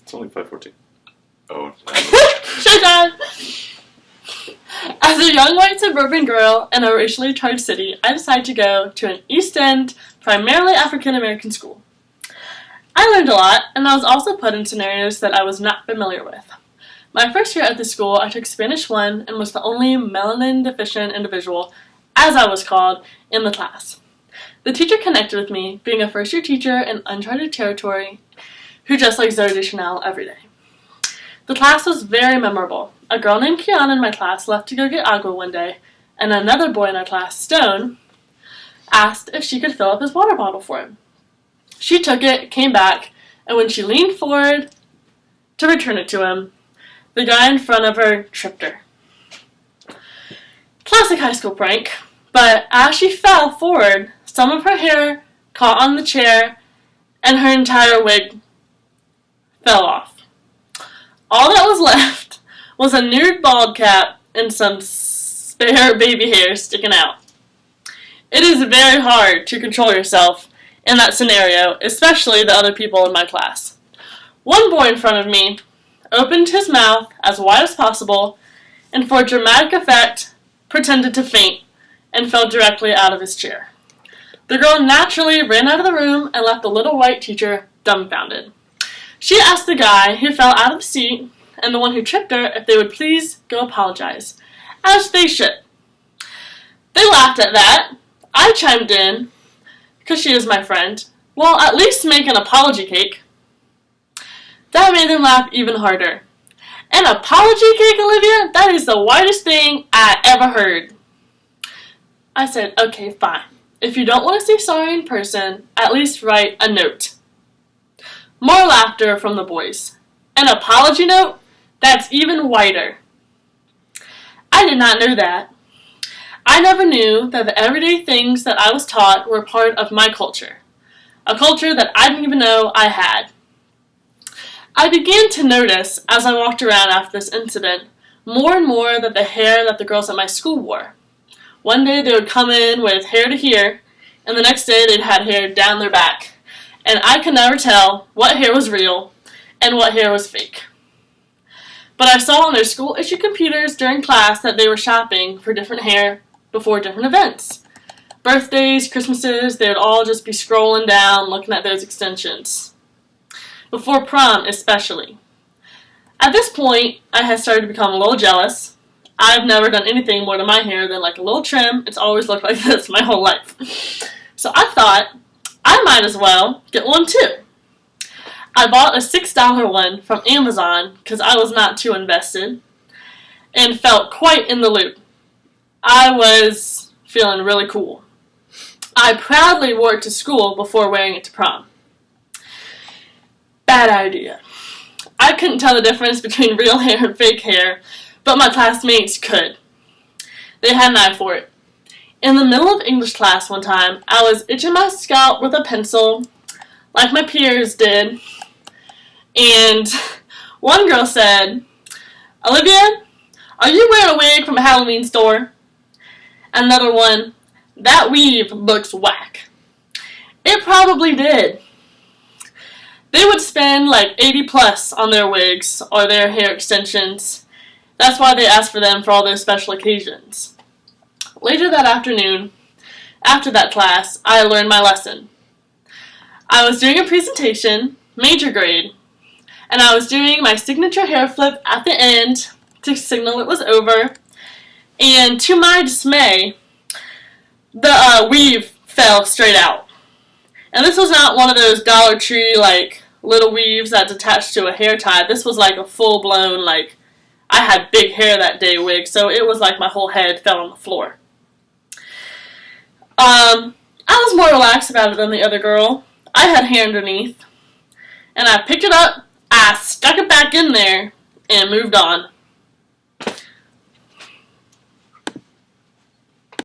It's only 5:14. Oh. Shut up! As a young white suburban girl in a racially charged city, I decided to go to an East End, primarily African-American school. I learned a lot, and I was also put in scenarios that I was not familiar with. My first year at the school, I took Spanish 1 and was the only melanin-deficient individual, as I was called, in the class. The teacher connected with me, being a first-year teacher in uncharted territory, who just likes Zoe Deschanel every day. The class was very memorable. A girl named Kiana in my class left to go get agua one day, and another boy in our class, Stone, asked if she could fill up his water bottle for him. She took it, came back, and when she leaned forward to return it to him, the guy in front of her tripped her. Classic high school prank, but as she fell forward, some of her hair caught on the chair, and her entire wig fell off. All that was left was a nude bald cap and some spare baby hair sticking out. It is very hard to control yourself in that scenario, especially the other people in my class. One boy in front of me opened his mouth as wide as possible and for dramatic effect pretended to faint and fell directly out of his chair. The girl naturally ran out of the room and left the little white teacher dumbfounded. She asked the guy who fell out of the seat and the one who tripped her if they would please go apologize, as they should. They laughed at that. I chimed in, because she is my friend. Well, at least make an apology cake. That made them laugh even harder. An apology cake, Olivia? That is the whitest thing I ever heard. I said, okay, fine. If you don't want to say sorry in person, at least write a note. More laughter from the boys. An apology note? That's even whiter. I did not know that. I never knew that the everyday things that I was taught were part of my culture. A culture that I didn't even know I had. I began to notice, as I walked around after this incident, more and more that the hair that the girls at my school wore. One day they would come in with hair to here, and the next day they'd had hair down their back. And I could never tell what hair was real and what hair was fake. But I saw on their school-issued computers during class that they were shopping for different hair before different events. Birthdays, Christmases, they would all just be scrolling down looking at those extensions. Before prom, especially. At this point, I had started to become a little jealous. I've never done anything more to my hair than like a little trim. It's always looked like this my whole life. So I thought, I might as well get one too. I bought a $6 one from Amazon because I was not too invested and felt quite in the loop. I was feeling really cool. I proudly wore it to school before wearing it to prom. Bad idea. I couldn't tell the difference between real hair and fake hair, but my classmates could. They had an eye for it. In the middle of English class one time, I was itching my scalp with a pencil, like my peers did, and one girl said, Olivia, are you wearing a wig from a Halloween store? Another one, that weave looks whack. It probably did. They would spend like 80 plus on their wigs or their hair extensions. That's why they asked for them for all those special occasions. Later that afternoon, after that class, I learned my lesson. I was doing a presentation, major grade, and I was doing my signature hair flip at the end to signal it was over, and to my dismay, the weave fell straight out. And this was not one of those Dollar Tree, like, little weaves that's attached to a hair tie. This was like a full-blown, like, I had big hair that day wig, so it was like my whole head fell on the floor. I was more relaxed about it than the other girl. I had hair underneath, and I picked it up, I stuck it back in there, and moved on.